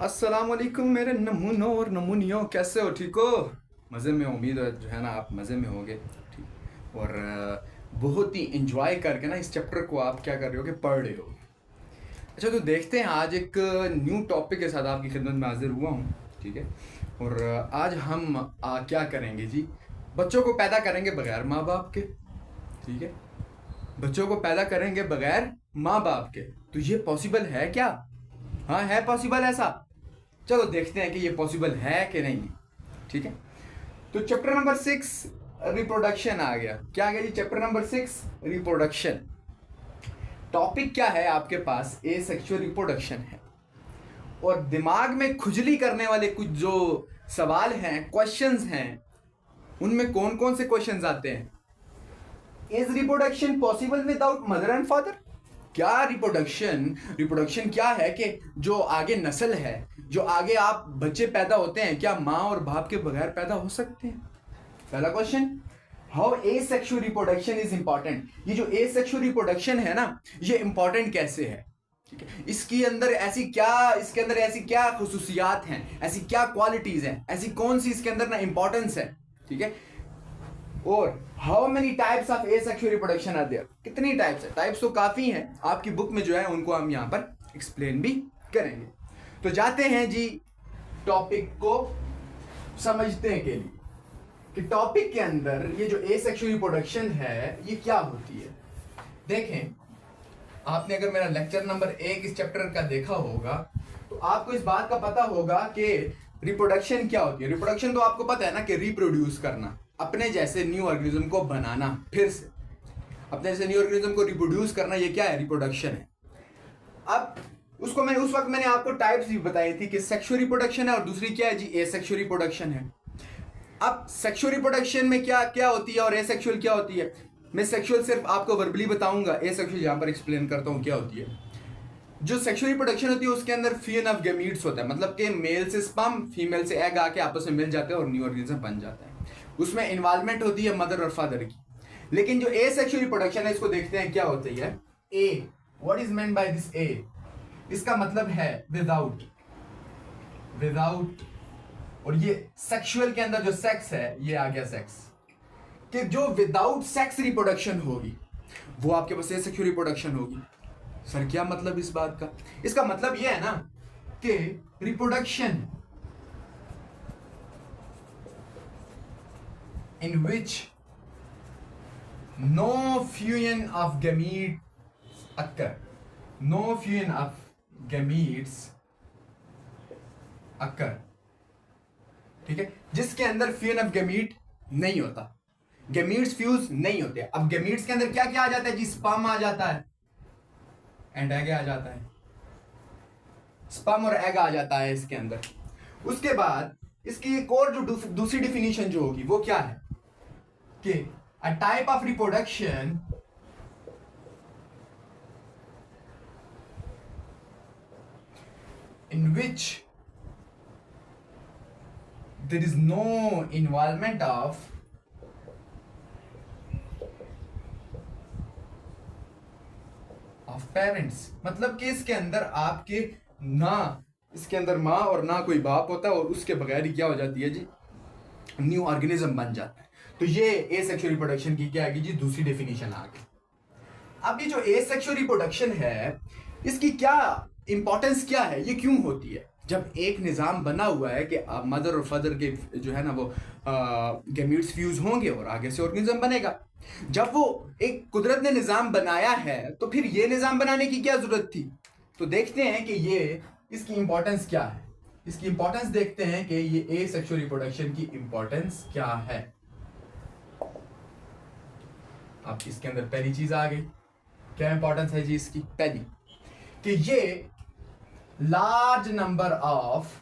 अस्सलाम वालेकुम मेरे नमूनों और नमूनियों, कैसे हो? ठीक हो? मज़े में? उम्मीद है जो है ना आप मज़े में होगे। ठीक। और बहुत ही इंजॉय करके ना इस चैप्टर को आप क्या कर रहे हो कि पढ़ रहे हो। अच्छा, तो देखते हैं, आज एक न्यू टॉपिक के साथ आपकी खिदमत में हाजिर हुआ हूँ। ठीक है। और आज हम क्या करेंगे जी, बच्चों को पैदा करेंगे बगैर माँ बाप के। ठीक है। बच्चों को पैदा करेंगे बगैर माँ बाप के, तो ये पॉसिबल है क्या? हाँ, है पॉसिबल ऐसा? चलो देखते हैं कि ये पॉसिबल है कि नहीं। ठीक है। तो चैप्टर नंबर 6 रिप्रोडक्शन आ गया। क्या आ गया जी? Chapter number 6 reproduction. टॉपिक क्या है आपके पास? ए सेक्सुअल रिप्रोडक्शन है। और दिमाग में खुजली करने वाले कुछ जो सवाल हैं, क्वेश्चंस हैं, उनमें कौन कौन से क्वेश्चंस आते हैं? Is reproduction possible without mother and father? क्या रिप्रोडक्शन रिप्रोडक्शन क्या है कि जो आगे नस्ल है, जो आगे आप बच्चे पैदा होते हैं, क्या माँ और बाप के बगैर पैदा हो सकते हैं? पहला question. How asexual reproduction is important. ये जो एसेक्सुअल रिप्रोडक्शन है ना, ये इंपॉर्टेंट कैसे है? ठीक है। इसके अंदर ऐसी क्या खुसूसियात हैं, ऐसी क्या क्वालिटीज हैं, ऐसी कौन सी इसके अंदर ना इंपॉर्टेंस है? ठीक है। और how many types of asexual reproduction are there? कितनी टाइप्स है? टाइप्स तो काफी हैं, आपकी बुक में जो है उनको हम यहाँ पर एक्सप्लेन भी करेंगे। तो जाते हैं जी टॉपिक को समझने के लिए कि टॉपिक के अंदर ये जो एसेक्सुअल रिप्रोडक्शन है ये क्या होती है। देखें, आपने अगर मेरा लेक्चर नंबर 1 इस चैप्टर का देखा होगा तो आपको इस बात का पता होगा कि रिप्रोडक्शन क्या होती है। रिप्रोडक्शन तो आपको पता है ना कि रिप्रोड्यूस करना, अपने जैसे न्यू ऑर्गेनिज्म को बनाना, फिर से अपने जैसे न्यू ऑर्गेनिज्म को रिप्रोड्यूस करना, ये क्या है? रिप्रोडक्शन है। अब उस वक्त मैंने आपको टाइप्स भी बताई थी कि सेक्सुअल रिप्रोडक्शन है और दूसरी क्या है जी? एसेक्सुअल रिप्रोडक्शन है। अब सेक्सुअल रिप्रोडक्शन में क्या क्या होती है और एसेक्सुअल क्या होती है? मैं सेक्सुअल सिर्फ आपको वर्बली बताऊंगा, एसेक्सुअल यहां पर एक्सप्लेन करता हूं क्या होती है। जो सेक्सुअल रिप्रोडक्शन होती है उसके अंदर फ्यूजन ऑफ गैमीट्स होता है, मतलब कि मेल से स्पर्म, फीमेल से एग आके आपस में मिल जाते हैं और न्यू ऑर्गेनिज्म बन जाता है। उसमें इन्वॉल्वमेंट होती है मदर और फादर की। लेकिन जो एसेक्सुअल रिप्रोडक्शन है, इसको देखते हैं क्या होती है। A, what is meant by this A? इसका मतलब है विदाउट। विदाउट। और ये सेक्सुअल के अंदर जो सेक्स है, ये आ गया सेक्स, कि जो विदाउट सेक्स रिप्रोडक्शन होगी वो आपके पास एसेक्सुअल रिप्रोडक्शन होगी। सर क्या मतलब इस बात का? इसका मतलब ये है ना कि reproduction in which no fusion of gametes occur, no fusion of gametes occur. ठीक है। जिसके अंदर फ्यूजन ऑफ गैमीट नहीं होता, गैमीट्स फ्यूज नहीं होते। अब गैमीट्स के अंदर क्या क्या आ जाता है जी? स्पर्म आ जाता है एंड एग आ जाता है। स्पर्म और एग आ जाता है इसके अंदर। उसके बाद इसकी एक और जो दूसरी डिफिनीशन जो होगी वो क्या है कि a type of reproduction in which there is no involvement of parents. मतलब कि इसके अंदर आपके ना, इसके अंदर माँ और ना कोई बाप होता है और उसके बगैर ही क्या हो जाती है जी? न्यू ऑर्गेनिज्म बन जाता है। तो ये एसेक्सुअल रिप्रोडक्शन की क्या आएगी जी? दूसरी डेफिनेशन आ गई। अब ये जो एसेक्सुअल रिप्रोडक्शन है, इसकी क्या इंपॉर्टेंस क्या है? ये क्यों होती है? जब एक निज़ाम बना हुआ है कि मदर और फादर के जो है ना वो गैमीट्स फ्यूज होंगे और आगे से ऑर्गेनिज्म बनेगा। जब वो एक कुदरत ने निज़ाम बनाया है तो फिर ये निज़ाम बनाने की क्या जरूरत थी? तो देखते हैं कि ये इसकी इंपॉर्टेंस क्या है। इसकी इंपॉर्टेंस देखते हैं कि ये एसेक्सुअल रिप्रोडक्शन की इंपॉर्टेंस क्या है। अब इसके अंदर पहली चीज आ गई, क्या इंपॉर्टेंस है जी इसकी? पहली कि ये large number of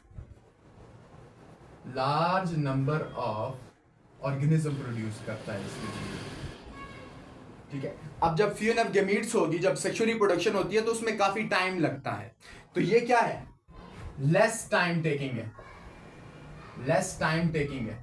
organism produce करता है इसके लिए। ठीक है। अब जब फ्यूजन ऑफ गैमीट्स होगी, जब सेक्सुअल रिप्रोडक्शन होती है तो उसमें काफी टाइम लगता है। तो ये क्या है? लेस टाइम टेकिंग है, लेस टाइम टेकिंग है।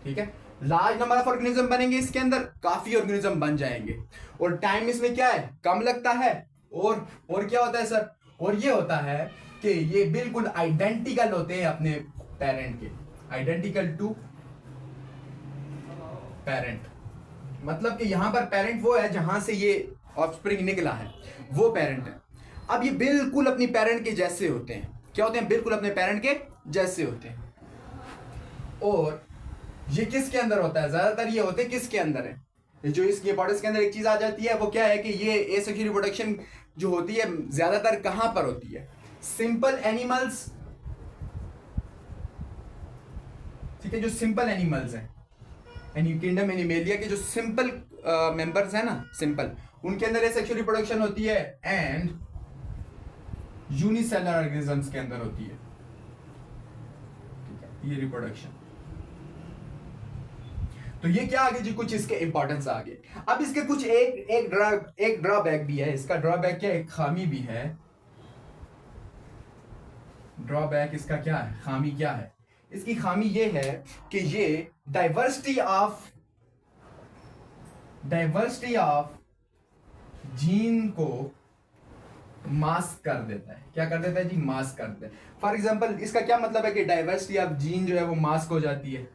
ठीक है। लार्ज नंबर ऑफ ऑर्गेनिज्म बनेंगे इसके अंदर, काफी ऑर्गेनिज्म बन जाएंगे और टाइम इसमें क्या है? कम लगता है। और क्या होता है सर? और ये होता है कि ये बिल्कुल आइडेंटिकल होते हैं अपने पेरेंट के, आइडेंटिकल टू पेरेंट, मतलब कि यहां पर पेरेंट वो है जहां से ये ऑफस्प्रिंग निकला है, वो पेरेंट है। अब ये बिल्कुल अपनी पेरेंट के जैसे होते हैं। क्या होते हैं? बिल्कुल अपने पेरेंट के जैसे होते हैं। और ये किसके अंदर होता है? ज्यादातर ये होते हैं किसके अंदर है? जो इसके बॉडीज के अंदर एक चीज आ जाती है, वो क्या है कि ये एसेक्सुअल रिप्रोडक्शन जो होती है ज्यादातर कहां पर होती है? सिंपल एनिमल्स, ठीक है, जो सिंपल एनिमल्स हैं, किंगडम एनिमेलिया के जो सिंपल मेंबर्स हैं ना, सिंपल, उनके अंदर एसेक्सुअल रिप्रोडक्शन होती है, एंड यूनिसेलुलर ऑर्गेनिजम्स के अंदर होती है, ठीक है, ये रिप्रोडक्शन। तो ये क्या आगे जी, कुछ इसके इंपॉर्टेंस आगे। अब इसके कुछ एक ड्रॉबैक भी है। इसका ड्रॉबैक क्या है? एक खामी भी है। ड्रॉबैक इसका क्या है? खामी क्या है? इसकी खामी ये है कि ये डाइवर्सिटी ऑफ जीन को मास्क कर देता है। क्या कर देता है जी? मास्क कर देता है। फॉर एग्जांपल, इसका क्या मतलब है कि डाइवर्सिटी ऑफ जीन जो है वो मास्क हो जाती है?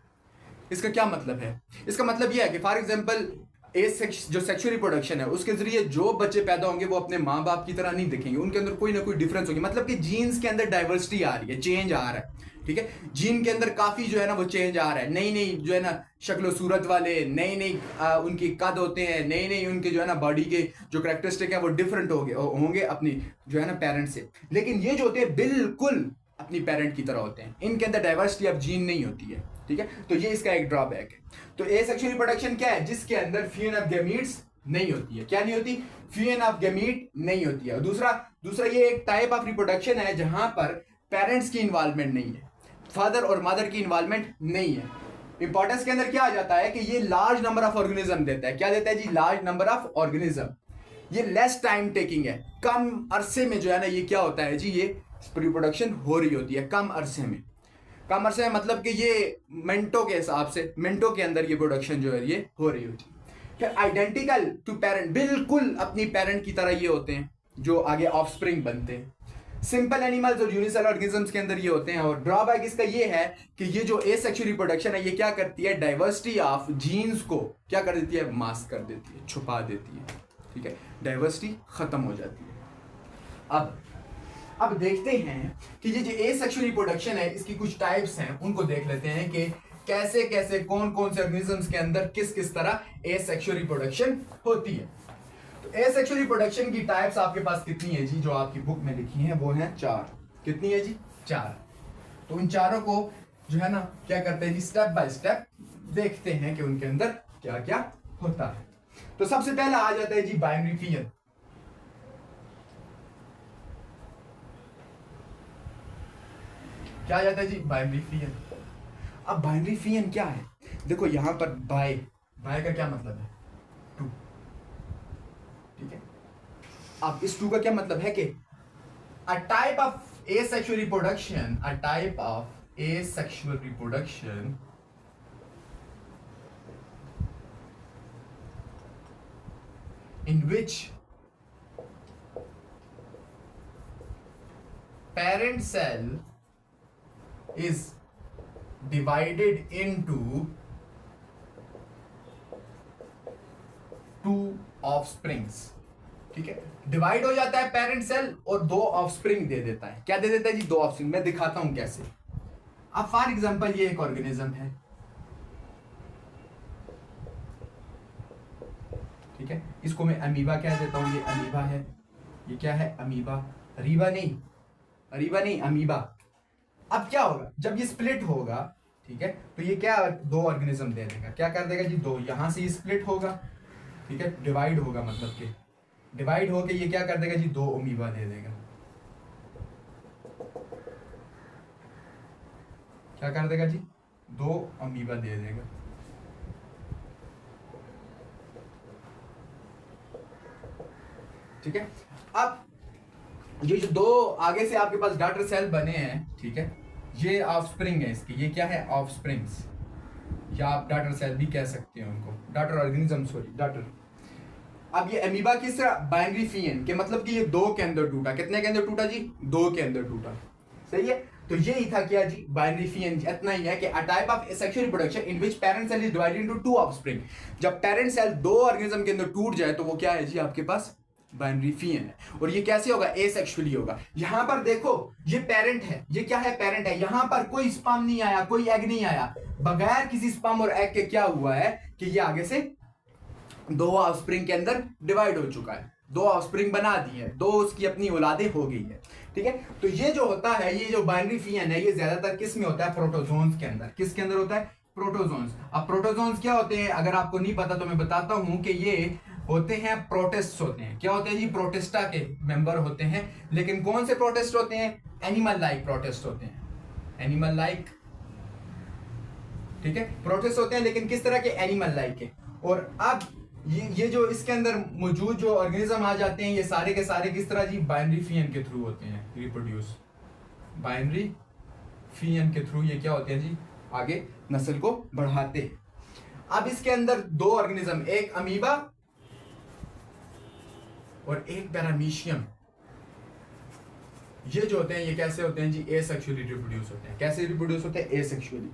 इसका क्या मतलब है? इसका मतलब यह है कि फॉर एग्जांपल जो सेक्सुअल रिप्रोडक्शन है उसके जरिए जो बच्चे पैदा होंगे वो अपने माँ बाप की तरह नहीं दिखेंगे, उनके अंदर कोई ना कोई डिफरेंस होगी। मतलब कि जीन्स के अंदर डाइवर्सिटी आ रही है, चेंज आ रहा है, ठीक है, जीन के अंदर काफी जो है ना वो चेंज आ रहा है। नई नई जो है ना शक्ल सूरत वाले, नई नई उनकी कद होते हैं, नई नई उनके जो है ना बॉडी के जो कैरेक्टरिस्टिक है वो डिफरेंट होंगे अपनी जो है ना पेरेंट से। लेकिन ये जो होते हैं बिल्कुल अपनी पेरेंट की तरह होते हैं, इनके अंदर डाइवर्सिटी ऑफ जीन नहीं होती है, ठीक है। तो ये इसका एक ड्रॉबैक है। तो एसेक्सुअल रिप्रोडक्शन क्या है? जिसके अंदर फ्यूजन ऑफ गैमीट्स नहीं होती है। क्या नहीं होती? फ्यूजन ऑफ गैमीट नहीं होती है। और दूसरा ये एक टाइप ऑफ रिप्रोडक्शन है जहां पर पेरेंट्स की इन्वॉल्वमेंट नहीं है, फादर और मदर की इन्वॉल्वमेंट नहीं है। इंपॉर्टेंस के अंदर क्या आ जाता है कि ये लार्ज नंबर ऑफ ऑर्गेनिज्म देता है। क्या देता है जी? Large number of organism. ये लेस टाइम टेकिंग है, कम अरसे में जो है ना ये क्या होता है जी, ये रिप्रोडक्शन हो रही होती है कम अरसे में। कम अरसे में मतलब कि ये मिनटों के हिसाब से, मिनटों के अंदर ये प्रोडक्शन जो है ये हो रही होती है। फिर आइडेंटिकल टू पेरेंट, बिल्कुल अपनी पेरेंट की तरह ये होते हैं जो आगे ऑफस्प्रिंग बनते हैं। सिंपल एनिमल्स और यूनिसेलुलर ऑर्गेनिजम्स के अंदर ये होते हैं। और ड्रॉबैक इसका ये है कि ये जो एसेक्सुअल रिप्रोडक्शन है ये क्या करती है? डाइवर्सिटी ऑफ जीन्स को क्या कर देती है? मास्क कर देती है, छुपा देती है, ठीक है, डाइवर्सिटी खत्म हो जाती है। अब देखते हैं कि ये जो एसेक्सुअल रिप्रोडक्शन है इसकी कुछ टाइप्स हैं, उनको देख लेते हैं कि कैसे कैसे कौन कौन से ऑर्गेनिजम्स के अंदर किस किस तरह एसेक्सुअल रिप्रोडक्शन होती है। तो एसेक्सुअल रिप्रोडक्शन की टाइप्स आपके पास कितनी है जी? जो आपकी बुक में लिखी है वो है 4। कितनी है जी? 4। तो उन चारों को जो है ना क्या करते हैं जी, स्टेप बाय स्टेप देखते हैं कि उनके अंदर क्या क्या होता है। तो सबसे पहला आ जाता है जी बाइनरी फियन। क्या आ जाता है जी? बाइनरी फियन। अब बाइनरी फियन क्या है? देखो यहां पर बाय का क्या मतलब है? 2, ठीक है। अब इस 2 का क्या मतलब है कि a type of asexual reproduction in which parent cell is divided into 2 offsprings, ठीक है। डिवाइड हो जाता है पेरेंट सेल और 2 ऑफस्प्रिंग दे देता है। क्या दे देता है जी? 2 ऑफस्प्रिंग। मैं दिखाता हूं कैसे। अब फॉर एग्जांपल ये एक ऑर्गेनिज्म है, ठीक है, इसको मैं अमीबा कह देता हूं। ये अमीबा है। ये क्या है? अमीबा। अरीबा नहीं, अमीबा। अब क्या होगा जब ये स्प्लिट होगा, ठीक है, तो ये क्या 2 ऑर्गेनिज्म दे देगा। क्या कर देगा जी? 2। यहां से स्प्लिट होगा, ठीक है, डिवाइड होगा, मतलब कि डिवाइड होके ये क्या कर देगा जी? 2 अमीबा दे देगा। क्या कर देगा जी? 2 अमीबा दे देगा। ठीक है। अब ये जो 2 आगे से आपके पास डॉटर सेल बने हैं, ठीक है, ये ऑफस्प्रिंग है इसके। ये क्या है? ऑफस्प्रिंग्स, या आप डॉटर सेल भी कह सकते हैं उनको, डॉटर ऑर्गेनिज्म, सॉरी डॉटर। अब ये अमीबा किस तरह बाइनरी फियन के मतलब कि ये 2 के अंदर टूटा, कितने के अंदर टूटा जी 2 के अंदर टूटा, सही है। तो ये ही था क्या जी बाइनरी फियन, इतना ही है कि a type of asexual reproduction in which parent cell is divided into 2 offspring. जब पेरेंट सेल 2 ऑर्गेनिज्म के अंदर टूट जाए तो वो क्या है जी आपके पास बाइनरी फियन है। और ये कैसे होगा एसेक्सुअली होगा। यहां पर देखो ये पेरेंट है, ये क्या है पेरेंट है, यहां पर कोई स्पर्म नहीं आया, कोई एग नहीं आया, बगैर किसी स्पर्म और एग के क्या हुआ है कि ये आगे से 2 ऑफस्प्रिंग के अंदर डिवाइड हो चुका है, 2 ऑफस्प्रिंग बना दी है, 2 उसकी अपनी औलादे हो गई है, ठीक है। तो ये जो होता है, ये जो बाइनरी फियन है, ये ज्यादातर किस में होता है प्रोटोजोन्स के अंदर। किसके अंदर होता है प्रोटोजोन्स। अब प्रोटोजोन्स क्या होते हैं अगर आपको नहीं पता तो मैं बताता हूं कि ये होते हैं प्रोटिस्ट होते हैं। क्या होते हैं जी प्रोटिस्टा के मेंबर होते हैं। लेकिन कौन से प्रोटिस्ट होते हैं एनिमल लाइक प्रोटिस्ट होते हैं, एनिमल लाइक, ठीक है प्रोटिस्ट होते हैं लेकिन किस तरह के एनिमल लाइक के। और अब ये जो इसके अंदर मौजूद जो ऑर्गेनिज्म आ जाते हैं ये सारे के सारे किस तरह जी बाइनरी फियन के थ्रू होते हैं रिप्रोड्यूस, बाइनरी फियन के थ्रू ये क्या होते हैं जी आगे नस्ल को बढ़ाते हैं। अब इसके अंदर 2 ऑर्गेनिज्म, एक अमीबा और एक पैरामीशियम, ये जो होते हैं ये कैसे होते हैं जी एसेक्सुअली रिप्रोड्यूस होते हैं। कैसे रिप्रोड्यूस होते हैं एसेक्सुअली,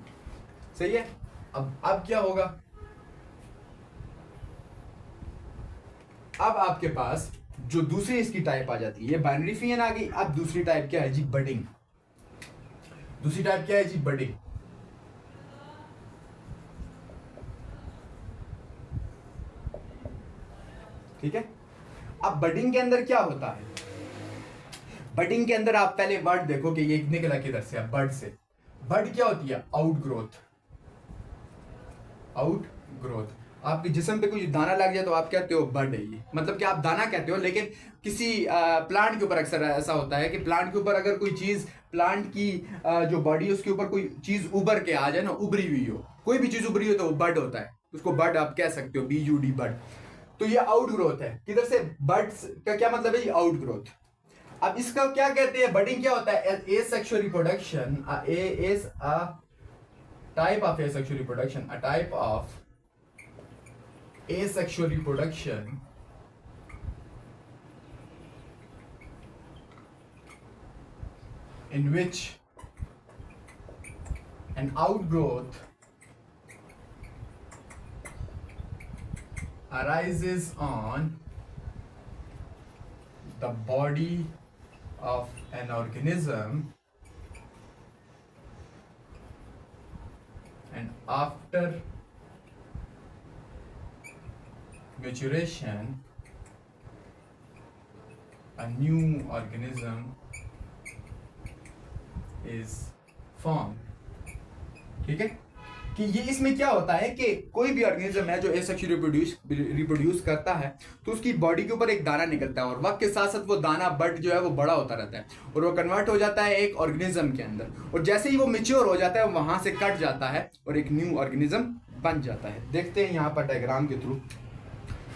सही है। अब क्या होगा, अब आपके पास जो दूसरी इसकी टाइप आ जाती है, ये बाइनरी फियन आ गई। अब दूसरी टाइप क्या है जी बडिंग। दूसरी टाइप क्या है जी बडिंग। ठीक है। अब बडिंग के अंदर क्या होता है, बडिंग के अंदर आप पहले वर्ड देखो कि ये निकला किधर से, बर्ड से। बर्ड क्या होती है आउट ग्रोथ, आउट ग्रोथ। आपके जिस्म पे कोई दाना लग जाए तो आप कहते हो बर्ड है ये, मतलब कि आप दाना कहते हो। लेकिन किसी प्लांट के ऊपर अक्सर ऐसा होता है कि प्लांट के ऊपर अगर कोई चीज, प्लांट की जो बॉडी है उसके ऊपर कोई चीज उभर के आ जाए ना, उभरी हुई हो, कोई भी चीज उभरी हो तो वो बर्ड होता है, उसको बर्ड आप कह सकते हो, BUD बर्ड। तो ये आउट ग्रोथ है। किधर से, बर्ड्स का क्या मतलब है, ये आउट ग्रोथ। अब इसका क्या कहते हैं, बडिंग क्या होता है, asexual reproduction, is a type of asexual reproduction, a type of asexual reproduction in which an outgrowth arises on the body of an organism and after maturation a new organism is formed। ठीक है कि ये इसमें क्या होता है कि कोई भी ऑर्गेनिज्म है जो एसेक्सुअली रिप्रोड्यूस करता है तो उसकी बॉडी के ऊपर एक दाना निकलता है और वक्त के साथ साथ वो दाना बर्ड जो है वो बड़ा होता रहता है और वो कन्वर्ट हो जाता है एक ऑर्गेनिज्म के अंदर। और जैसे ही वो मैच्योर हो जाता है वहां से कट जाता है और एक न्यू ऑर्गेनिज्म बन जाता है। देखते हैं यहाँ पर डायग्राम के थ्रू,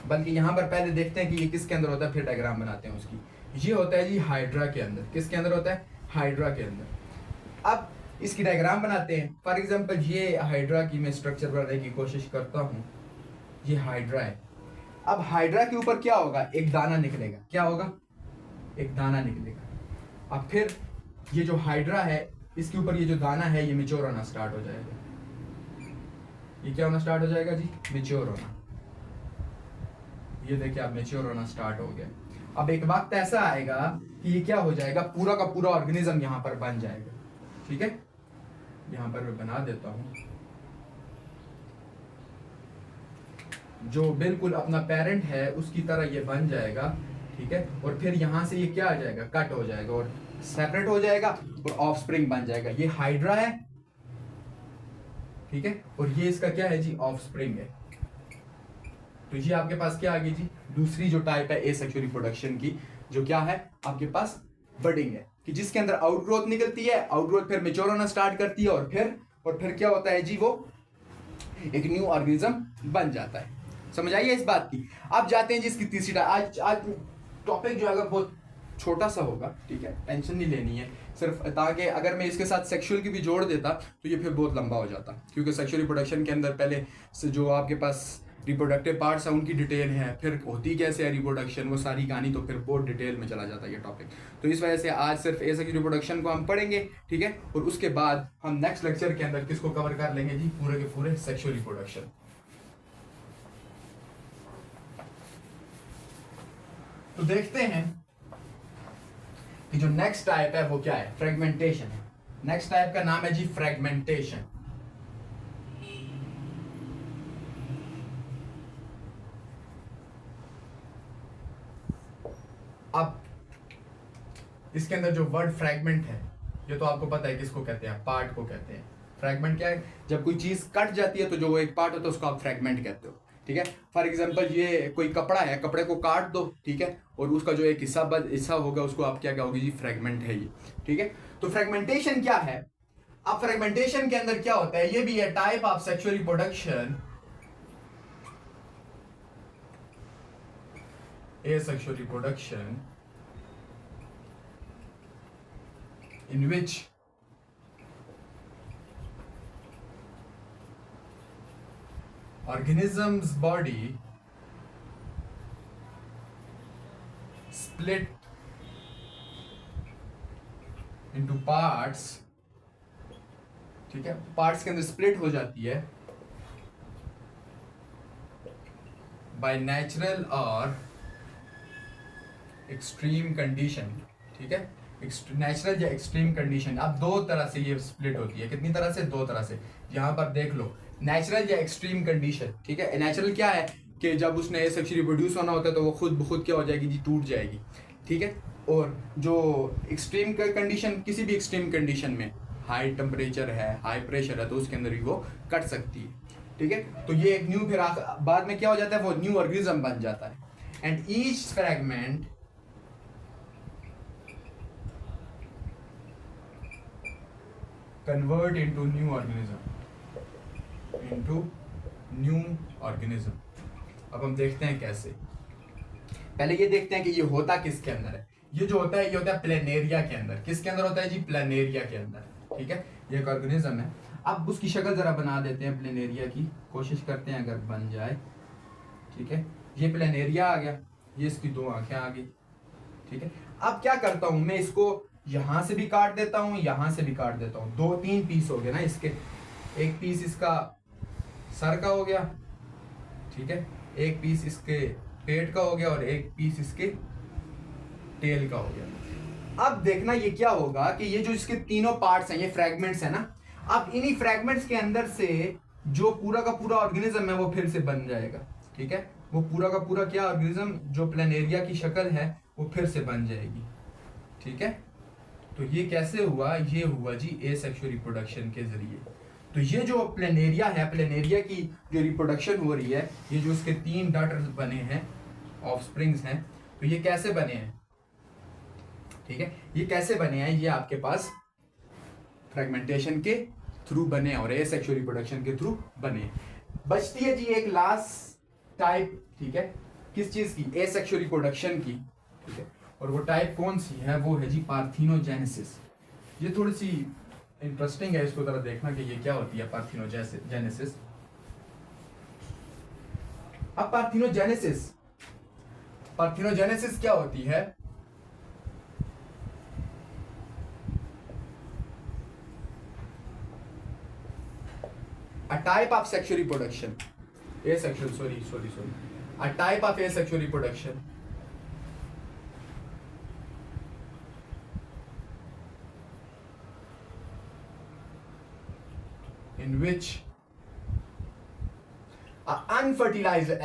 बल्कि यहाँ पर पहले देखते हैं कि ये किसके अंदर होता है, फिर डायग्राम बनाते हैं उसकी। ये होता है जी हाइड्रा के अंदर। किसके अंदर होता है, हाइड्रा के अंदर। अब इसकी डायग्राम बनाते हैं। फॉर एग्जांपल ये हाइड्रा की मैं स्ट्रक्चर बनाने की कोशिश करता हूँ। ये हाइड्रा है। अब हाइड्रा के ऊपर क्या होगा, एक दाना निकलेगा। क्या होगा, एक दाना निकलेगा। अब फिर ये जो हाइड्रा है इसके ऊपर ये जो दाना है ये मैच्योर होना स्टार्ट हो जाएगा। ये क्या होना स्टार्ट हो जाएगा जी, मैच्योर होना। ये देखिए आप मैच्योर होना स्टार्ट हो गया। अब एक वक्त ऐसा आएगा कि ये क्या हो जाएगा, पूरा का पूरा ऑर्गेनिज्म यहाँ पर बन जाएगा। ठीक है, यहाँ पर मैं बना देता हूँ जो बिल्कुल अपना पेरेंट है उसकी तरह ये बन जाएगा। ठीक है, और फिर यहाँ से ये क्या आ जाएगा, कट हो जाएगा और सेपरेट हो जाएगा और ऑफस्प्रिंग बन जाएगा। ये हाइड्रा है, ठीक है, और ये इसका क्या है जी, ऑफस्प्रिंग है। तो ये आपके पास क्या आ गई जी, दूसरी जो टाइप है एसेक्सुअल रिप्रोडक्शन की, जो क्या है आपके पास बडिंग है, कि जिसके अंदर आउटग्रोथ निकलती है, आउटग्रोथ फिर मैच्योर होना स्टार्ट करती है और फिर क्या होता है जी, वो एक न्यू ऑर्गेनिज्म बन जाता है। समझ आइए इस बात की। अब जाते हैं जी इसकी तीसरी टाइप। आज टॉपिक जो है बहुत छोटा सा होगा, ठीक है, टेंशन नहीं लेनी है, सिर्फ ताकि अगर मैं इसके साथ सेक्सुअल की भी जोड़ देता तो ये फिर बहुत लंबा हो जाता, क्योंकि सेक्सुअल रिप्रोडक्शन के अंदर पहले से जो आपके पास रिप्रोडक्टिव पार्ट्स हैं उनकी डिटेल है, फिर होती कैसे है रिप्रोडक्शन, वो सारी कहानी तो फिर बहुत डिटेल में चला जाता है ये टॉपिक। तो इस वजह से आज सिर्फ एसेक्सुअल रिप्रोडक्शन को हम पढ़ेंगे, ठीक है, और उसके बाद हम नेक्स्ट लेक्चर के अंदर किसको कवर कर लेंगे जी, पूरे के पूरे सेक्सुअल रिप्रोडक्शन। तो देखते हैं कि जो नेक्स्ट टाइप है वो क्या है, फ्रेगमेंटेशन है। नेक्स्ट टाइप का नाम है जी फ्रेगमेंटेशन। अब इसके अंदर जो वर्ड फ्रैगमेंट है, ये तो आपको पता है किसको कहते हैं, पार्ट को कहते हैं। फ्रैगमेंट क्या है, जब कोई चीज कट जाती है तो जो वो एक पार्ट होता है उसको आप फ्रैगमेंट कहते हो, ठीक है। फॉर एग्जांपल ये कोई कपड़ा है, कपड़े को काट दो, ठीक है, और उसका जो एक हिस्सा होगा उसको आप क्या कहोगे जी, फ्रैगमेंट है ये, ठीक है। तो फ्रैगमेंटेशन क्या है, अब फ्रैगमेंटेशन के अंदर क्या होता है, ये भी है type of sexual reproduction, asexual reproduction in which organism's body split into parts, ठीक है, पार्ट्स के अंदर स्प्लिट हो जाती है बाय नेचुरल और एक्सट्रीम कंडीशन, ठीक है, नेचुरल या एक्सट्रीम कंडीशन। अब दो तरह से ये स्प्लिट होती है, कितनी तरह से, दो तरह से। यहां पर देख लो, नेचुरल या एक्सट्रीम कंडीशन, ठीक है। नेचुरल क्या है कि जब उसने एसेक्सुअली रिप्रोड्यूस होना होता है तो वो खुद ब खुद क्या हो जाएगी जी, टूट जाएगी, ठीक है। और जो एक्सट्रीम कंडीशन, किसी भी एक्सट्रीम कंडीशन में हाई टेम्परेचर है, हाई प्रेशर है, तो उसके अंदर भी वो कट सकती है, ठीक है। तो ये एक न्यू, फिर बाद में क्या हो जाता है, वो न्यू ऑर्गेनिज्म बन जाता है। And each fragment convert into new organism। अब हम देखते हैं कैसे। पहले ये देखते हैं कि ये होता किसके अंदर है। ये जो होता है ये होता है प्लेनेरिया के अंदर। किसके अंदर होता है जी, प्लेनेरिया के अंदर, ठीक है। ये एक ऑर्गेनिज्म है। अब उसकी शक्ल जरा बना देते हैं प्लेनेरिया की, कोशिश करते हैं अगर बन जाए, ठीक है। ये प्लेनेरिया आ गया, ये इसकी दो आंखें आ गई, ठीक है। अब क्या करता हूं मैं, इसको यहां से भी काट देता हूं, यहां से भी काट देता हूं, दो तीन पीस हो गए ना इसके। एक पीस इसका सर का हो गया, ठीक है, एक पीस इसके पेट का हो गया और एक पीस इसके टेल का हो गया। अब देखना ये क्या होगा कि ये जो इसके तीनों पार्ट्स हैं, ये फ्रैगमेंट्स है ना। अब इन्हीं फ्रैगमेंट्स के अंदर से जो पूरा का पूरा ऑर्गेनिज्म है वो फिर से बन जाएगा, ठीक है। वो पूरा का पूरा क्या ऑर्गेनिज्म, जो प्लेनेरिया की शक्ल है वो फिर से बन जाएगी, ठीक है। तो ये कैसे हुआ, ये हुआ जी एसेक्सुअल रिप्रोडक्शन के जरिए। तो ये जो प्लेनेरिया है, प्लेनेरिया की जो रिप्रोडक्शन हो रही है, ये जो इसके तीन डॉटर्स बने हैं, ऑफस्प्रिंग्स हैं, तो ये कैसे बने हैं, ठीक है। ये कैसे बने हैं, ये आपके पास फ्रेगमेंटेशन के थ्रू बने और एसेक्सुअल रिप्रोडक्शन के थ्रू बने। बचती है जी एक लास्ट टाइप, ठीक है, किस चीज की, एसेक्सुअल रिप्रोडक्शन की, ठीक है। और वो टाइप कौन सी है, वो है जी पार्थिनोजेनेसिस। ये थोड़ी सी इंटरेस्टिंग है, इसको जरा देखना कि ये क्या होती है पार्थिनोजेनेसिस। अब पार्थिनोजेनेसिस क्या होती है, a type of sexual reproduction, a type of asexual reproduction in which a unfertilized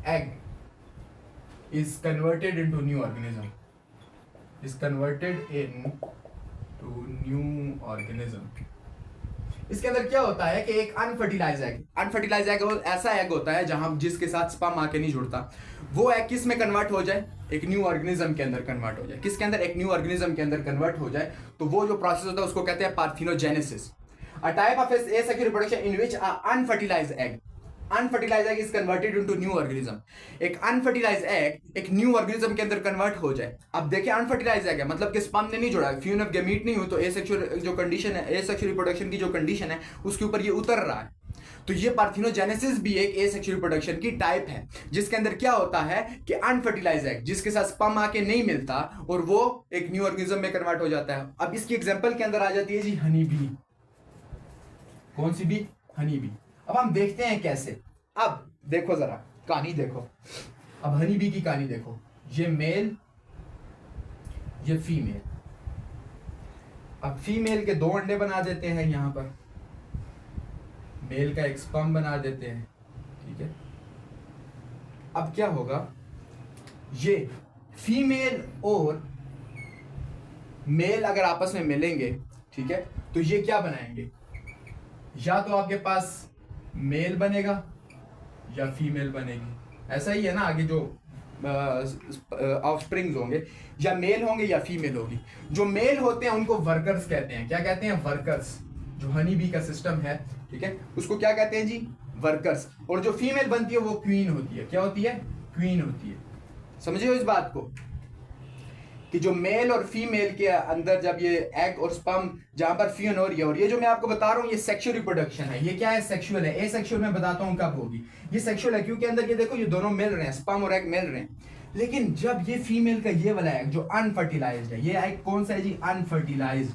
egg is converted into new organism, इसके अंदर क्या होता है कि एक अनफर्टिलाइज एग ऐसा एग होता है जहां जिसके साथ स्पर्म आके नहीं जुड़ता। वो एग किस में कन्वर्ट हो जाए, एक न्यू ऑर्गेनिज्म के अंदर कन्वर्ट हो जाए। किसके अंदर, एक न्यू ऑर्गेनिज्म के अंदर कन्वर्ट हो जाए, तो वो जो प्रोसेस होता है उसको कहते हैं parthenogenesis. A type of asexual reproduction in which a unfertilised egg unfertilize egg is converted into new organism. एक अनफर्टिलाइज एग एक न्यू ऑर्गेनिज्म के अंदर कन्वर्ट हो जाए। अब देखिए अनफर्टिलाइज एग है मतलब कि स्पर्म ने नहीं जोड़ा, फ्यूजन ऑफ गैमीट नहीं हुई, तो एसेक्सुअल जो कंडीशन है, एसेक्सुअल रिप्रोडक्शन की जो कंडीशन है उसके ऊपर ये उतर रहा है। तो ये पार्थिनोजेनेसिस भी एक एसेक्सुअल रिप्रोडक्शन की टाइप है, जिसके अंदर क्या होता है कि अनफर्टिलाइज एग जिसके साथ स्पर्म आके नहीं मिलता और वो एक न्यू ऑर्गेनिज्म में कन्वर्ट हो जाता है। अब इसकी एग्जांपल के अंदर आ जाती है जी हनी बी। कौन सी बी? Honey bee. अब हम देखते हैं कैसे। अब देखो जरा कहानी देखो, अब हनी बी की कहानी देखो, ये मेल ये फीमेल। अब फीमेल के 2 अंडे बना देते हैं, यहां पर मेल का एक स्पर्म बना देते हैं, ठीक है। अब क्या होगा, ये फीमेल और मेल अगर आपस में मिलेंगे, ठीक है, तो ये क्या बनाएंगे, या तो आपके पास मेल बनेगा या फीमेल बनेगी। ऐसा ही है ना, आगे जो ऑफस्प्रिंग्स होंगे या मेल होंगे या फीमेल होगी। जो मेल होते हैं उनको वर्कर्स कहते हैं। क्या कहते हैं? वर्कर्स। जो हनी बी का सिस्टम है, ठीक है, उसको क्या कहते हैं जी? वर्कर्स। और जो फीमेल बनती है वो क्वीन होती है। क्या होती है? क्वीन होती है। समझे हो इस बात को कि जो मेल और फीमेल के अंदर जब ये एग और स्पर्म जहां पर फ्यूजन हो रही है, और ये जो मैं आपको बता रहा हूं ये सेक्सुअल रिप्रोडक्शन है। ये क्या है? सेक्सुअल है। एसेक्सुअल मैं बताता हूं कब होगी। ये सेक्सुअल है क्योंकि अंदर ये देखो ये दोनों मिल रहे हैं, स्पर्म और एग मिल रहे हैं। लेकिन जब ये फीमेल का ये वाला एग जो अनफर्टिलाइज्ड है, ये एग कौन सा है जी? अनफर्टिलाइज्ड।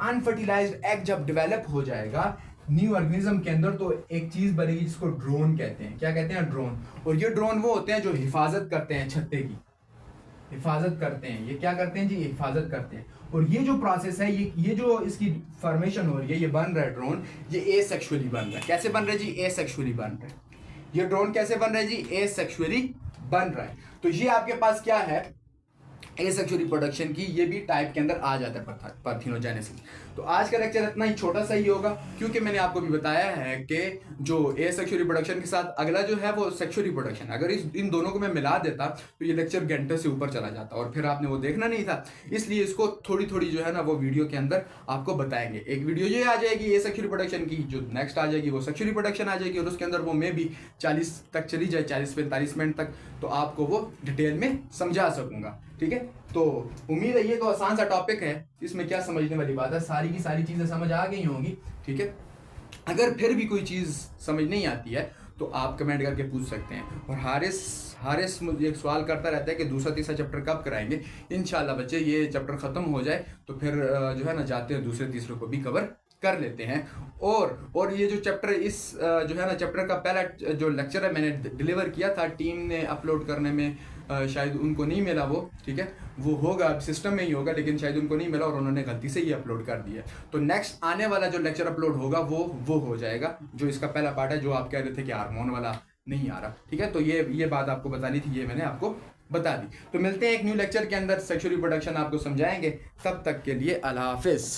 अनफर्टिलाइज्ड एग जब डेवलप हो जाएगा न्यू ऑर्गेनिज्म के अंदर, तो एक चीज बनेगी जिसको ड्रोन कहते हैं। क्या कहते हैं? ड्रोन। और ये ड्रोन वो होते हैं जो हिफाजत करते हैं, छत्ते की हिफाजत करते हैं। ये क्या करते हैं जी? हिफाजत करते हैं। और ये जो प्रोसेस है, ये जो इसकी फॉर्मेशन हो रही है, ये बन रहा है ड्रोन, ये एसेक्सुअली बन रहा है। कैसे बन रहा है जी? एसेक्सुअली बन रहा है। ये ड्रोन कैसे बन रहा है जी? एसेक्सुअली बन रहा है। तो ये आपके पास क्या है? एसेक्सुअल रिप्रोडक्शन की ये भी टाइप के अंदर आ जाता है, पार्थिनोजेनेसिस। तो आज का लेक्चर इतना ही छोटा सा ही होगा, क्योंकि मैंने आपको भी बताया है कि जो एसेक्सुअल रिप्रोडक्शन के साथ अगला जो है वो सेक्सुअल रिप्रोडक्शन। अगर इन दोनों को मैं मिला देता तो ये लेक्चर घंटे से ऊपर चला जाता और फिर आपने वो देखना नहीं था। इसलिए इसको थोड़ी थोड़ी जो है ना वो वीडियो के अंदर आपको बताएंगे। एक वीडियो ये आ जाएगी एसेक्सुअल रिप्रोडक्शन की, जो नेक्स्ट आ जाएगी वो सेक्सुअल रिप्रोडक्शन आ जाएगी, और उसके अंदर वो में भी 40 तक चली जाए, 40-45 मिनट तक, तो आपको वो डिटेल में समझा सकूंगा। ठीक है, तो उम्मीद है ये तो आसान सा टॉपिक है, इसमें क्या समझने वाली बात है, सारी की सारी चीजें समझ आ गई होंगी। ठीक है, अगर फिर भी कोई चीज समझ नहीं आती है तो आप कमेंट करके पूछ सकते हैं। और हारिस मुझे एक सवाल करता रहता है कि दूसरा तीसरा चैप्टर कब कराएंगे। इंशाल्लाह बच्चे ये चैप्टर खत्म हो जाए तो फिर जो है ना जाते हैं दूसरे तीसरे को भी कवर कर लेते हैं। और ये जो चैप्टर इस जो है ना चैप्टर का पहला जो लेक्चर है मैंने डिलीवर किया था, टीम ने अपलोड करने में शायद उनको नहीं मिला वो, ठीक है, वो होगा सिस्टम में ही होगा, लेकिन शायद उनको नहीं मिला और उन्होंने गलती से ही अपलोड कर दिया। तो नेक्स्ट आने वाला जो लेक्चर अपलोड होगा वो हो जाएगा, जो इसका पहला पार्ट है, जो आप कह रहे थे कि हार्मोन वाला नहीं आ रहा। ठीक है, तो ये बात आपको बतानी थी, ये मैंने आपको बता दी। तो मिलते हैं एक न्यू लेक्चर के अंदर, सेक्सुअल रिप्रोडक्शन आपको समझाएंगे। तब तक के लिए अल्लाह हाफिज।